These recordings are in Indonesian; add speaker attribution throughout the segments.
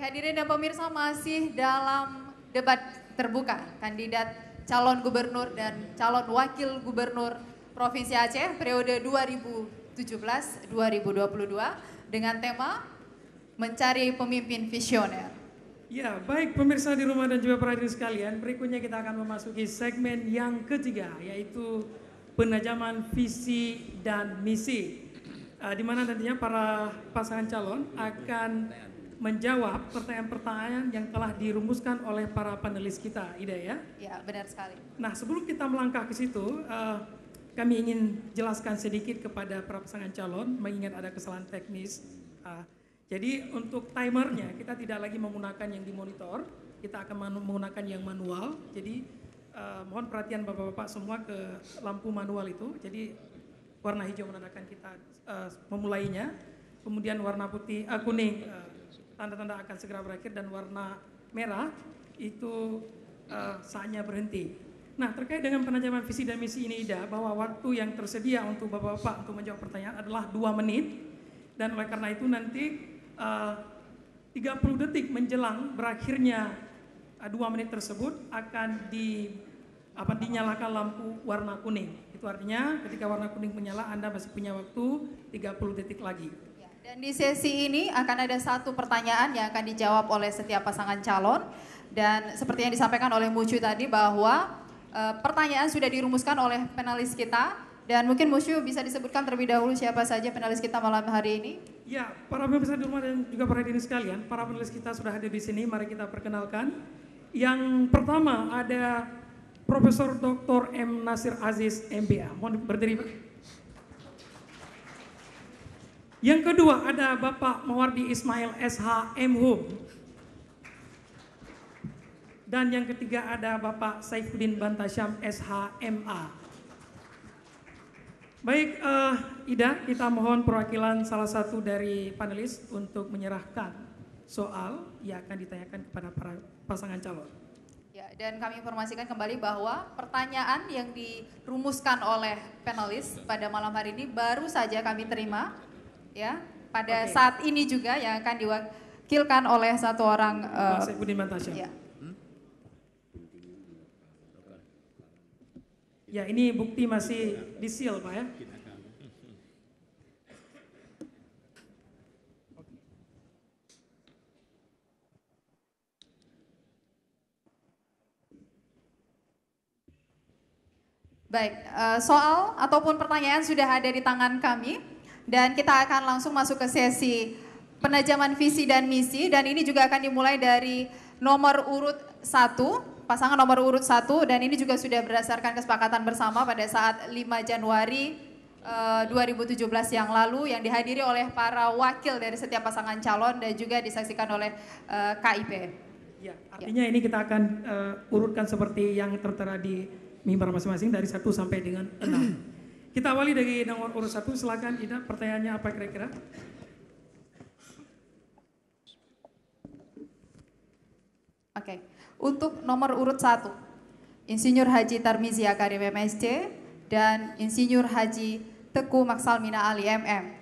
Speaker 1: Baik, hadirin dan pemirsa, masih dalam debat terbuka kandidat calon gubernur dan calon wakil gubernur Provinsi Aceh periode 2017-2022 dengan tema mencari pemimpin visioner.
Speaker 2: Ya, baik pemirsa di rumah dan juga para hadirin sekalian, berikutnya kita akan memasuki segmen yang ketiga, yaitu penajaman visi dan misi, di mana nantinya para pasangan calon akan menjawab pertanyaan-pertanyaan yang telah dirumuskan oleh para panelis kita, Ida ya?
Speaker 1: Ya, benar sekali.
Speaker 2: Nah, sebelum kita melangkah ke situ, kami ingin jelaskan sedikit kepada para pasangan calon, mengingat ada kesalahan teknis. Jadi untuk timernya kita tidak lagi menggunakan yang dimonitor, kita akan menggunakan yang manual. Jadi mohon perhatian bapak-bapak semua ke lampu manual itu. Jadi warna hijau menandakan kita memulainya, kemudian warna putih kuning tanda-tanda akan segera berakhir, dan warna merah itu saatnya berhenti. Nah, terkait dengan penajaman visi dan misi ini, Ida, bahwa waktu yang tersedia untuk bapak-bapak untuk menjawab pertanyaan adalah 2 menit, dan oleh karena itu nanti 30 detik menjelang berakhirnya 2 menit tersebut akan dinyalakan lampu warna kuning. Itu artinya ketika warna kuning menyala, Anda masih punya waktu 30 detik lagi.
Speaker 1: Dan di sesi ini akan ada satu pertanyaan yang akan dijawab oleh setiap pasangan calon. Dan seperti yang disampaikan oleh Musyu tadi bahwa pertanyaan sudah dirumuskan oleh panelis kita. Dan mungkin Musyu bisa disebutkan terlebih dahulu siapa saja panelis kita malam hari ini.
Speaker 2: Ya, para pemirsa di rumah dan juga para hadirin sekalian, para panelis kita sudah hadir di sini, mari kita perkenalkan. Yang pertama ada Profesor Dr. M. Nasir Aziz, MBA. Mohon berdiri, Pak. Yang kedua ada Bapak Mawardi Ismail, SH, MHum. Dan yang ketiga ada Bapak Saifuddin Bantasyam, SH, MA. Baik, Ida, kita mohon perwakilan salah satu dari panelis untuk menyerahkan soal yang akan ditanyakan kepada para pasangan calon.
Speaker 1: Ya, dan kami informasikan kembali bahwa pertanyaan yang dirumuskan oleh panelis pada malam hari ini baru saja kami terima, ya, pada saat ini juga yang akan diwakilkan oleh satu orang.
Speaker 2: Pak Saifuddin Bantasyam.
Speaker 1: Ya.
Speaker 2: Ya, ini bukti masih di-seal, Pak ya.
Speaker 1: Baik, soal ataupun pertanyaan sudah ada di tangan kami dan kita akan langsung masuk ke sesi penajaman visi dan misi, dan ini juga akan dimulai dari nomor urut 1. Pasangan nomor urut 1, dan ini juga sudah berdasarkan kesepakatan bersama pada saat 5 Januari 2017 yang lalu yang dihadiri oleh para wakil dari setiap pasangan calon dan juga disaksikan oleh KIP.
Speaker 2: Ya, artinya ini kita akan urutkan seperti yang tertera di mimbar masing-masing dari 1 sampai dengan 6. Kita awali dari nomor urut 1, silakan Ida, pertanyaannya apa kira-kira?
Speaker 1: Oke. Untuk nomor urut 1, Insinyur Haji Tarmizi Akarim MSc dan Insinyur Haji Teku Maksalmina Ali MM.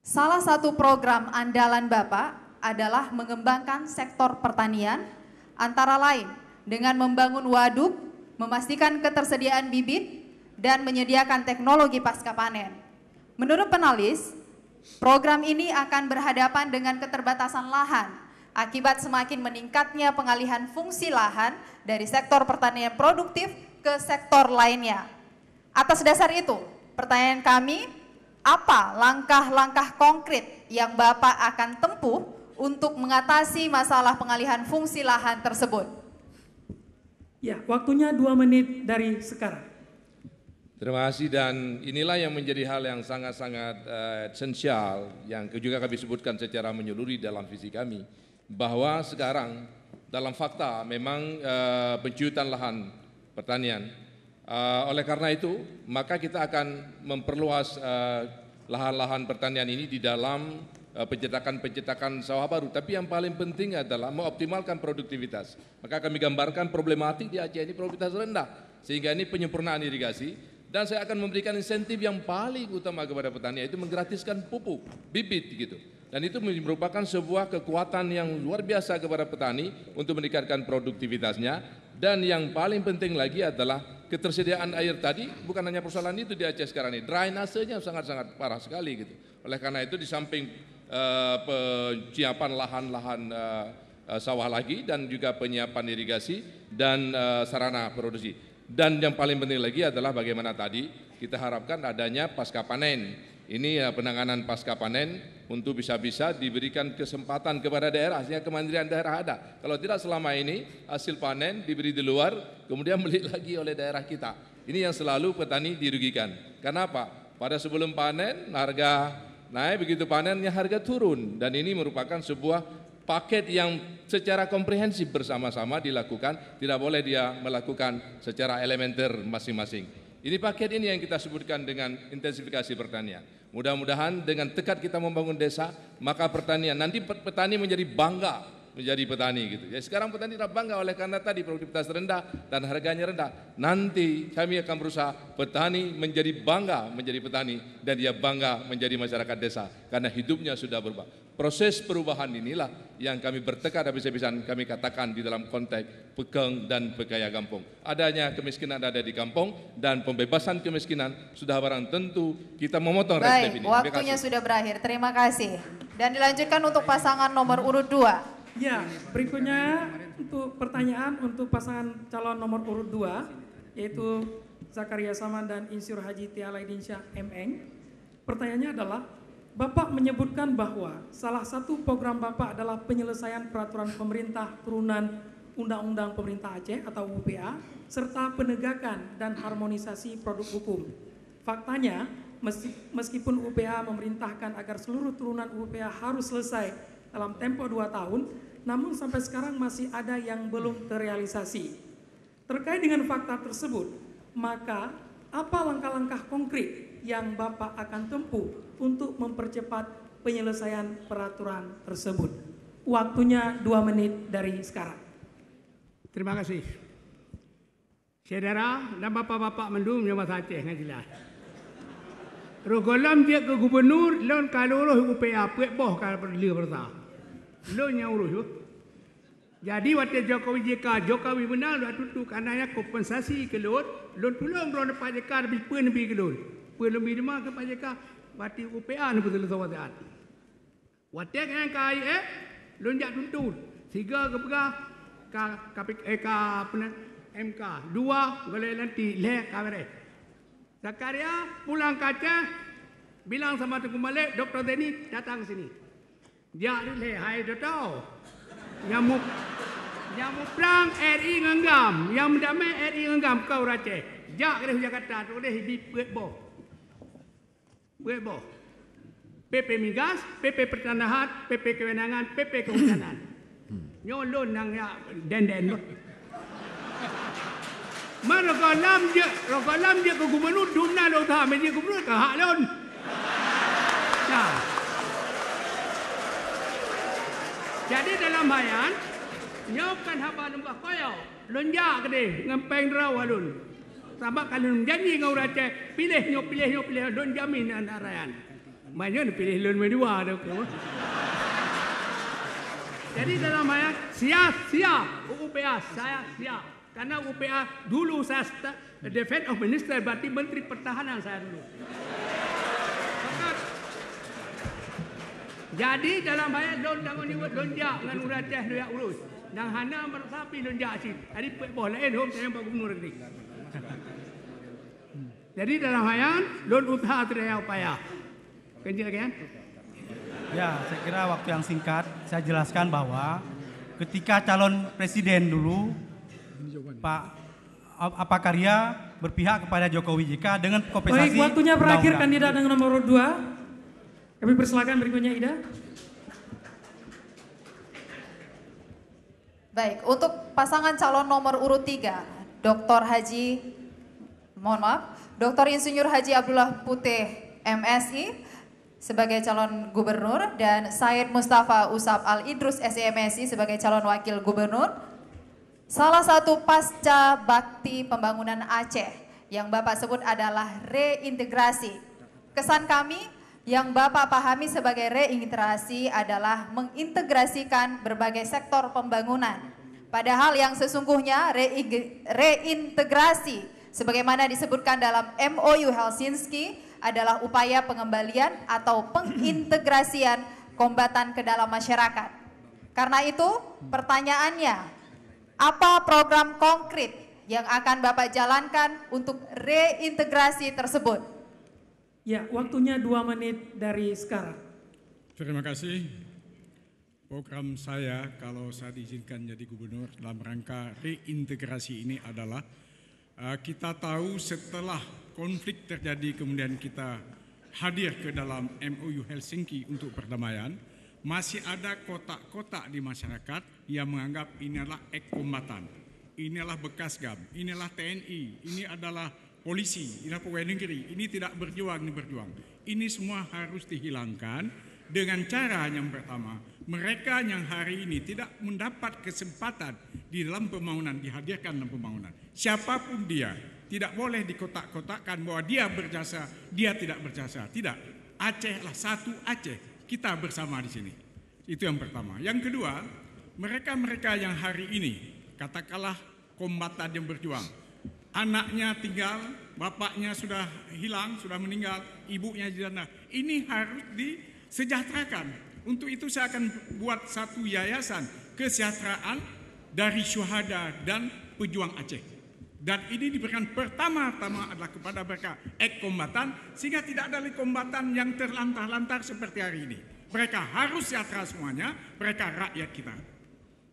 Speaker 1: Salah satu program andalan Bapak adalah mengembangkan sektor pertanian, antara lain dengan membangun waduk, memastikan ketersediaan bibit, dan menyediakan teknologi pasca panen. Menurut penulis, program ini akan berhadapan dengan keterbatasan lahan akibat semakin meningkatnya pengalihan fungsi lahan dari sektor pertanian produktif ke sektor lainnya. Atas dasar itu, pertanyaan kami, apa langkah-langkah konkret yang Bapak akan tempuh untuk mengatasi masalah pengalihan fungsi lahan tersebut?
Speaker 2: Ya, waktunya 2 menit dari sekarang.
Speaker 3: Terima kasih, dan inilah yang menjadi hal yang sangat-sangat esensial yang juga kami sebutkan secara menyeluruh dalam visi kami. Bahwa sekarang dalam fakta memang pencuyutan lahan pertanian. Oleh karena itu, maka kita akan memperluas lahan-lahan pertanian ini di dalam pencetakan sawah baru. Tapi yang paling penting adalah mengoptimalkan produktivitas. Maka kami gambarkan problematik di Aceh ini produktivitas rendah, sehingga ini penyempurnaan irigasi. Dan saya akan memberikan insentif yang paling utama kepada petani, yaitu menggratiskan pupuk, bibit gitu. Dan itu merupakan sebuah kekuatan yang luar biasa kepada petani untuk meningkatkan produktivitasnya. Dan yang paling penting lagi adalah ketersediaan air tadi, bukan hanya persoalan itu di Aceh sekarang ini, drainasenya sangat-sangat parah sekali gitu. Oleh karena itu di samping penyiapan lahan-lahan sawah lagi dan juga penyiapan irigasi dan sarana produksi. Dan yang paling penting lagi adalah bagaimana tadi kita harapkan adanya pasca panen. Ini penanganan pasca panen untuk bisa-bisa diberikan kesempatan kepada daerah sehingga kemandirian daerah ada. Kalau tidak selama ini hasil panen diberi di luar kemudian beli lagi oleh daerah kita. Ini yang selalu petani dirugikan. Kenapa? Pada sebelum panen harga naik, begitu panennya harga turun, dan ini merupakan sebuah paket yang secara komprehensif bersama-sama dilakukan, tidak boleh dia melakukan secara elementer masing-masing. Ini paket ini yang kita sebutkan dengan intensifikasi pertanian. Mudah-mudahan dengan tekad kita membangun desa, maka pertanian, nanti petani menjadi bangga menjadi petani gitu. Ya sekarang petani tidak bangga oleh karena tadi produktivitas rendah dan harganya rendah. Nanti kami akan berusaha petani menjadi bangga menjadi petani dan dia bangga menjadi masyarakat desa karena hidupnya sudah berubah. Proses perubahan inilah yang kami bertekad habis-habisan kami katakan di dalam konteks Pekeng dan Pekaya Kampung. Adanya kemiskinan ada di kampung dan pembebasan kemiskinan sudah barang tentu kita memotong red tape ini.
Speaker 1: Baik, waktunya sudah berakhir. Terima kasih. Dan dilanjutkan untuk pasangan nomor urut 2.
Speaker 2: Ya, berikutnya untuk pertanyaan untuk pasangan calon nomor urut 2 yaitu Zakaria Saman dan Insinyur Haji Tialaidin Syah MN. Pertanyaannya adalah, Bapak menyebutkan bahwa salah satu program Bapak adalah penyelesaian peraturan pemerintah turunan Undang-Undang Pemerintah Aceh atau UPA serta penegakan dan harmonisasi produk hukum. Faktanya, meskipun UPA memerintahkan agar seluruh turunan UPA harus selesai dalam tempo 2 tahun, namun sampai sekarang masih ada yang belum terrealisasi. Terkait dengan fakta tersebut, maka apa langkah-langkah konkret yang Bapak akan tempuh untuk mempercepat penyelesaian peraturan tersebut? Waktunya 2 menit dari sekarang.
Speaker 4: Terima kasih. Saudara dan bapak-bapak mendung yang masa Aceh dengan jelas. Rogolam dia ke gubernur, lon kalau roh UPA puek boh kalau perlu berta. Lon yang urus tu. Jadi waktu Jokowi JK, Jokowi benar dah tutup anaknya kompensasi ke lon tolong lon Pak JK lebih pun lebih ke lon. Pun lebih demam ke Pak JK, waktu UPA ni betul betul wadah. Waktu yang KIF, lon jak tuntut. 3 ke pegah KPK MK 2 boleh nanti leh kamera. Zakaria pulang kaca bilang sama Tengku Malik, Dr. Denny datang ke sini. Dia leh hai Dr. Nyamuk perang RI ngenggam, yang mendamai RI ngenggam kau Aceh. Jak ke Jakarta tu deh di puet boh. PP Migas, PP Pertanahan, PP Kewenangan, PP Kehutanan. Nyolon nang ya den. Mana rokalam dia ke gubernur dumna lo tha meje gubernur ke hak lon. Nah. Jadi dalam hayan nyopkan haba lembah koyo lonjak gede ngempeng raw alun. Sebab kalau janji ngau Aceh pilih lon jamin anak rakyat. Banyak pilih lon medua dah ke. Jadi dalam hayan siap UPA saya siap. Karena UPA dulu saya Defense of Minister berarti Menteri Pertahanan saya dulu. Jadi dalam bayar don jangan dibuat lonjak dengan urus Aceh dia urus. Nang hana mersapi lonjak sih. Jadi boleh hom saya Pak Gubernur negeri. Jadi dalam hayan don usaha teraya upaya. Kenjelakan?
Speaker 5: Ya, saya kira waktu yang singkat saya jelaskan bahwa ketika calon presiden dulu Pak Apakarya berpihak kepada Jokowi JK dengan kompensasi.
Speaker 2: Baik, waktunya berakhir kandidat dengan nomor 2. Kami persilakan berikutnya Ida.
Speaker 1: Baik, untuk pasangan calon nomor urut 3, Dr. Insinyur Haji Abdullah Putih MSI sebagai calon gubernur dan Said Mustafa Usap Al Idrus SMSI sebagai calon wakil gubernur. Salah satu pasca bakti pembangunan Aceh yang Bapak sebut adalah reintegrasi. Kesan kami Yang Bapak pahami sebagai reintegrasi adalah mengintegrasikan berbagai sektor pembangunan. Padahal yang sesungguhnya reintegrasi sebagaimana disebutkan dalam MOU Helsinki adalah upaya pengembalian atau pengintegrasian kombatan ke dalam masyarakat. Karena itu pertanyaannya, apa program konkret yang akan Bapak jalankan untuk reintegrasi tersebut?
Speaker 2: Ya, waktunya 2 menit dari sekarang.
Speaker 6: Terima kasih. Program saya kalau saya diizinkan jadi gubernur dalam rangka reintegrasi ini adalah kita tahu setelah konflik terjadi kemudian kita hadir ke dalam MOU Helsinki untuk perdamaian, masih ada kotak-kotak di masyarakat yang menganggap ini adalah ek-kombatan, inilah bekas GAM, inilah TNI, ini adalah polisi, inilah pegawai negeri, ini tidak berjuang, ini berjuang. Ini semua harus dihilangkan dengan cara yang pertama, mereka yang hari ini tidak mendapat kesempatan di dalam pembangunan, dihadirkan dalam pembangunan. Siapapun dia, tidak boleh dikotak-kotakkan bahwa dia berjasa, dia tidak berjasa. Tidak, Aceh lah satu Aceh, kita bersama di sini. Itu yang pertama. Yang kedua, mereka-mereka yang hari ini, katakanlah kombatan yang berjuang, anaknya tinggal, bapaknya sudah hilang, sudah meninggal, ibunya janda. Ini harus disejahterakan. Untuk itu saya akan buat satu yayasan kesejahteraan dari syuhada dan pejuang Aceh. Dan ini diberikan pertama-tama adalah kepada mereka ek-kombatan, sehingga tidak ada lagi kombatan yang terlantar-lantar seperti hari ini. Mereka harus sejahtera semuanya, mereka rakyat kita.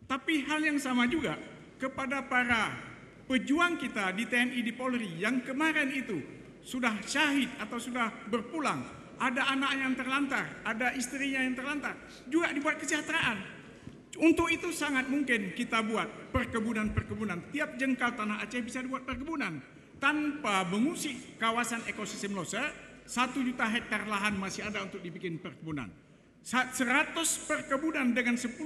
Speaker 6: Tapi hal yang sama juga kepada para pejuang kita di TNI, di Polri yang kemarin itu sudah syahid atau sudah berpulang, ada anak yang terlantar, ada istrinya yang terlantar, juga dibuat kesejahteraan. Untuk itu sangat mungkin kita buat perkebunan-perkebunan. Tiap jengkal tanah Aceh bisa dibuat perkebunan. Tanpa mengusik kawasan ekosistem Loser, 1 juta hektar lahan masih ada untuk dibikin perkebunan. 100 perkebunan dengan 10.000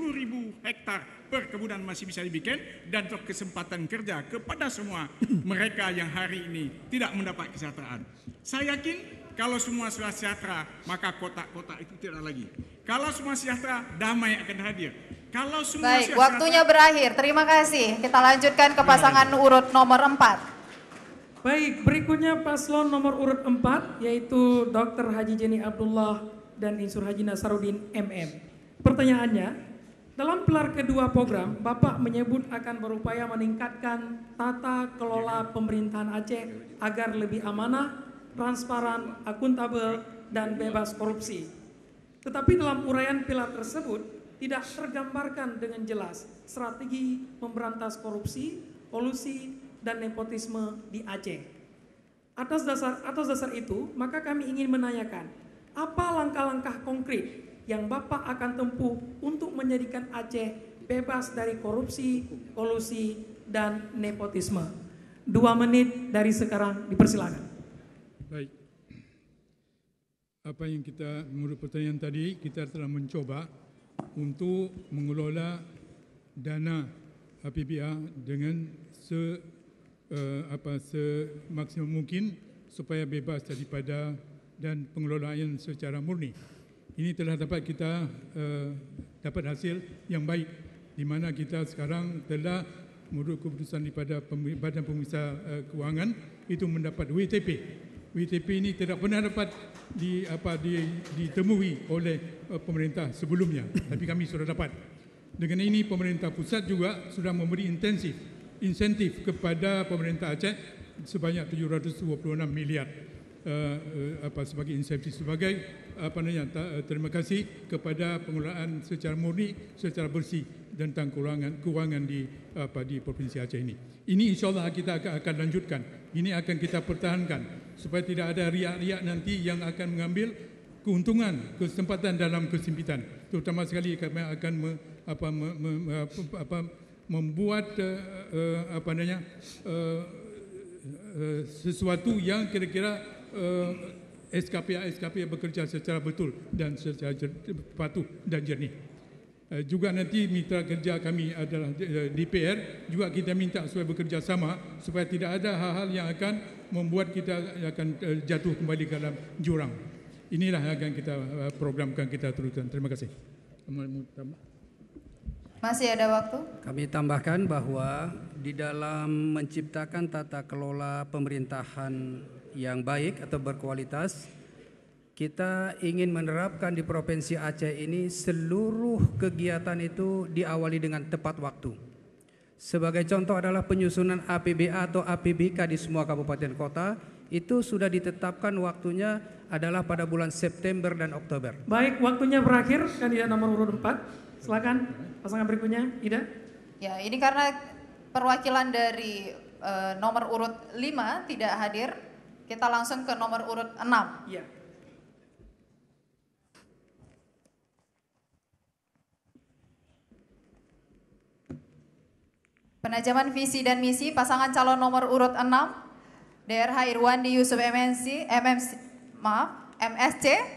Speaker 6: hektar perkebunan masih bisa dibikin, dan untuk kesempatan kerja kepada semua mereka yang hari ini tidak mendapat kesejahteraan. Saya yakin kalau semua sudah sejahtera, maka kotak-kotak itu tidak lagi. Kalau semua sejahtera, damai akan hadir. Kalau semua
Speaker 1: baik, waktunya berakhir. Terima kasih. Kita lanjutkan ke pasangan urut nomor 4.
Speaker 2: Baik, berikutnya paslon nomor urut 4 yaitu Dr. Haji Jeni Abdullah dan Insur Haji Nasaruddin MM. Pertanyaannya, dalam pilar kedua program, Bapak menyebut akan berupaya meningkatkan tata kelola pemerintahan Aceh agar lebih amanah, transparan, akuntabel, dan bebas korupsi. Tetapi dalam uraian pilar tersebut tidak tergambarkan dengan jelas strategi memberantas korupsi, kolusi, dan nepotisme di Aceh. Atas dasar itu, maka kami ingin menanyakan, apa langkah-langkah konkret yang Bapak akan tempuh untuk menjadikan Aceh bebas dari korupsi, kolusi, dan nepotisme? 2 menit dari sekarang, dipersilakan.
Speaker 7: Baik. Apa yang kita, menurut pertanyaan tadi, kita telah mencoba untuk mengelola dana APBA dengan semaksimum mungkin supaya bebas daripada dan pengelolaan secara murni. Ini telah dapat kita dapat hasil yang baik, di mana kita sekarang telah menurut keputusan daripada Badan Pemeriksa Kewangan itu mendapat WTP. WTP ini tidak pernah dapat ditemui oleh pemerintah sebelumnya, tapi kami sudah dapat. Dengan ini pemerintah pusat juga sudah memberi insentif kepada pemerintah Aceh sebanyak 726 miliar sebagai insentif, sebagai terima kasih kepada pengelolaan secara murni, secara bersih tentang kewangan di Provinsi Aceh ini. Ini insyaAllah kita akan lanjutkan. Ini akan kita pertahankan supaya tidak ada riak-riak nanti yang akan mengambil keuntungan, kesempatan dalam kesempitan. Terutama sekali kami akan membuat sesuatu yang kira-kira SKP bekerja secara betul dan secara patuh dan jernih. Juga nanti mitra kerja kami adalah DPR, juga kita minta supaya bekerja sama supaya tidak ada hal-hal yang akan membuat kita akan jatuh kembali ke dalam jurang. inilah yang akan kita programkan, kita teruskan. Terima kasih.
Speaker 1: Masih ada waktu?
Speaker 8: Kami tambahkan bahwa di dalam menciptakan tata kelola pemerintahan yang baik atau berkualitas, kita ingin menerapkan di Provinsi Aceh ini seluruh kegiatan itu diawali dengan tepat waktu. Sebagai contoh adalah penyusunan APBA atau APBK di semua kabupaten kota, itu sudah ditetapkan waktunya adalah pada bulan September dan Oktober.
Speaker 2: Baik, waktunya berakhir, kandidat nomor urut 4. Silakan pasangan berikutnya, Ida.
Speaker 1: Ya, ini karena perwakilan dari nomor urut 5 tidak hadir, kita langsung ke nomor urut 6.
Speaker 2: Iya.
Speaker 1: Penajaman visi dan misi pasangan calon nomor urut 6, DRH Irwandi Yusuf MSc,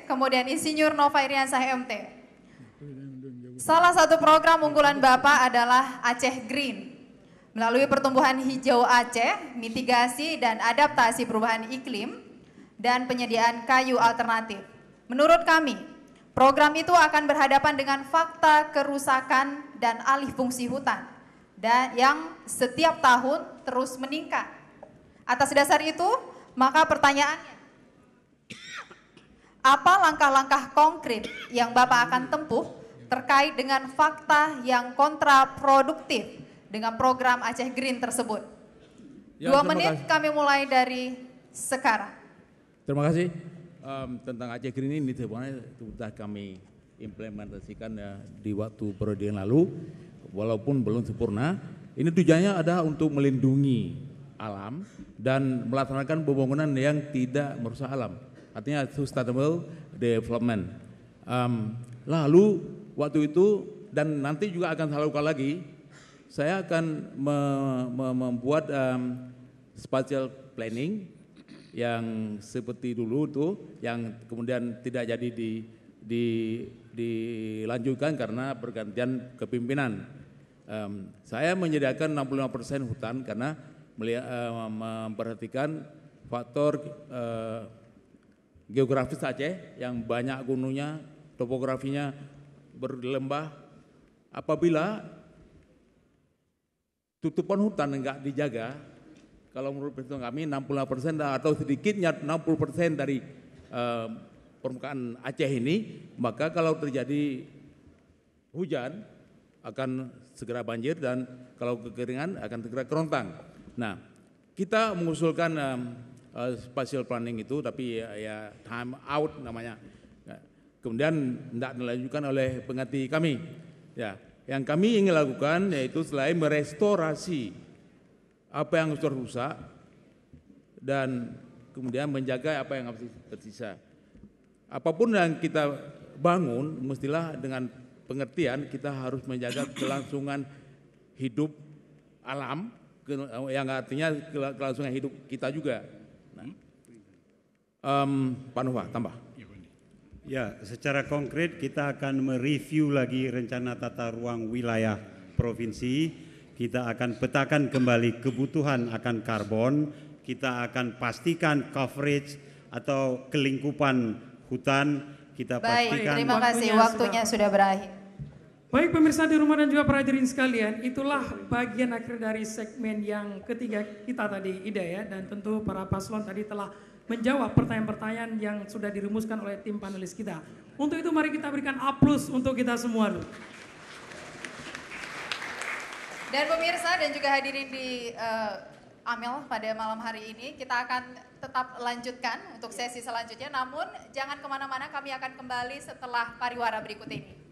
Speaker 1: kemudian Insinyur Nova Iriansah MT. Salah satu program unggulan Bapak adalah Aceh Green. Melalui pertumbuhan hijau Aceh, mitigasi dan adaptasi perubahan iklim, dan penyediaan kayu alternatif. Menurut kami, program itu akan berhadapan dengan fakta kerusakan dan alih fungsi hutan, dan yang setiap tahun terus meningkat. Atas dasar itu, maka pertanyaannya, apa langkah-langkah konkret yang Bapak akan tempuh terkait dengan fakta yang kontraproduktif dengan program Aceh Green tersebut? Ya, 2 menit kasih. Kami mulai dari sekarang.
Speaker 9: Terima kasih. Tentang Aceh Green ini sebenarnya sudah kami implementasikan ya di waktu periode yang lalu, walaupun belum sempurna. Ini tujuannya adalah untuk melindungi alam dan melaksanakan pembangunan yang tidak merusak alam. Artinya sustainable development. Lalu waktu itu dan nanti juga akan saya lakukan lagi, saya akan membuat spatial planning yang seperti dulu tuh, yang kemudian tidak jadi dilanjutkan karena pergantian kepimpinan. Saya menyediakan 65% hutan karena memperhatikan faktor geografis Aceh yang banyak gunungnya, topografinya berlembah. Apabila tutupan hutan enggak dijaga, kalau menurut perhitungan kami 65% atau sedikitnya 60% dari permukaan Aceh ini, maka kalau terjadi hujan akan segera banjir dan kalau kekeringan akan segera kerontang. Nah, kita mengusulkan spatial planning itu, tapi ya time out namanya. Kemudian tidak dilanjutkan oleh pengganti kami. Ya, yang kami ingin lakukan yaitu selain merestorasi apa yang sudah rusak dan kemudian menjaga apa yang masih tersisa. Apapun yang kita bangun, mestilah dengan pengertian kita harus menjaga kelangsungan hidup alam, yang artinya kelangsungan hidup kita juga. Pak Nova, tambah.
Speaker 10: Ya, secara konkret kita akan mereview lagi rencana tata ruang wilayah provinsi. Kita akan petakan kembali kebutuhan akan karbon. Kita akan pastikan coverage atau kelingkupan hutan. Kita pastikan.
Speaker 1: Baik, terima kasih. Waktunya sudah berakhir.
Speaker 2: Baik pemirsa di rumah dan juga para hadirin sekalian, itulah bagian akhir dari segmen yang ketiga kita tadi, Ida ya, dan tentu para paslon tadi telah menjawab pertanyaan-pertanyaan yang sudah dirumuskan oleh tim panelis kita. Untuk itu mari kita berikan aplaus untuk kita semua dulu.
Speaker 1: Dan pemirsa dan juga hadirin di Amel pada malam hari ini, kita akan tetap lanjutkan untuk sesi selanjutnya, namun jangan kemana-mana, kami akan kembali setelah pariwara berikut ini.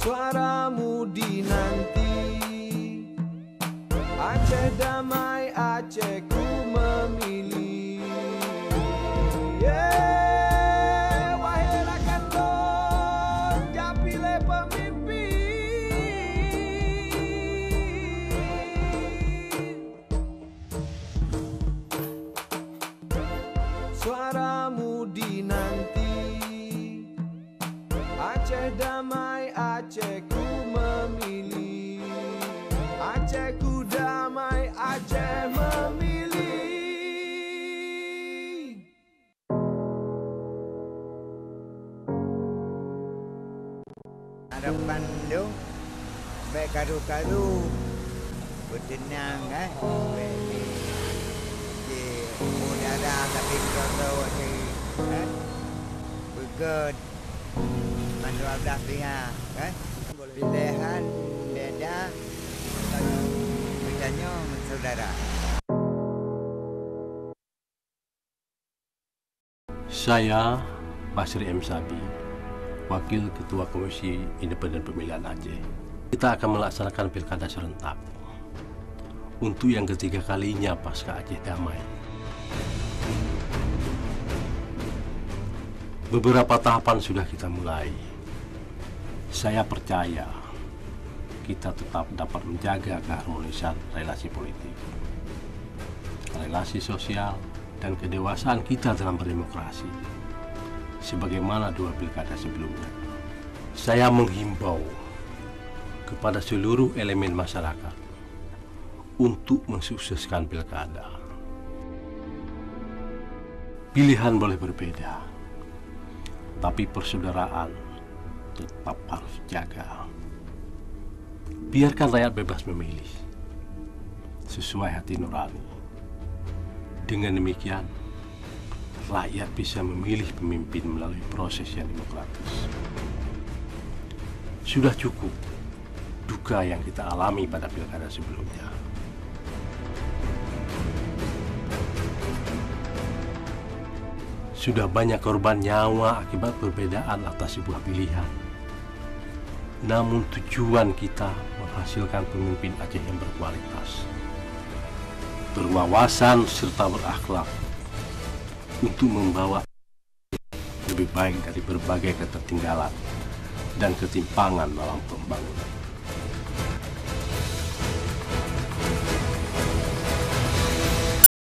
Speaker 11: Suaramu dinanti, Aceh damai, Aceh ku memilih. Yeah, wahai rakan dong, japile pemimpin. Suaramu dinanti, Aceh damai, Aceh ku memilih.
Speaker 12: karu-karu bertenang kan. Udara tapi kalau kan berged manual belah pihak kan. Pilihan beda bedanya saudara.
Speaker 13: Saya Basri M. Sabi, Wakil Ketua Komisi Independen Pemilihan Aceh. Kita akan melaksanakan pilkada serentak untuk yang ketiga kalinya pasca Aceh damai. Beberapa tahapan sudah kita mulai. Saya percaya kita tetap dapat menjaga keharmonisan relasi politik, relasi sosial, dan kedewasaan kita dalam berdemokrasi, sebagaimana 2 pilkada sebelumnya. Saya menghimbau kepada seluruh elemen masyarakat untuk mensukseskan pilkada. Pilihan boleh berbeda, tapi persaudaraan tetap harus jaga. Biarkan rakyat bebas memilih sesuai hati nurani. Dengan demikian, rakyat bisa memilih pemimpin melalui proses yang demokratis. Sudah cukup duka yang kita alami pada pilkada sebelumnya. Sudah banyak korban nyawa akibat perbedaan atas sebuah pilihan. Namun tujuan kita menghasilkan pemimpin Aceh yang berkualitas, berwawasan serta berakhlak untuk membawa lebih baik dari berbagai ketertinggalan dan ketimpangan dalam pembangunan.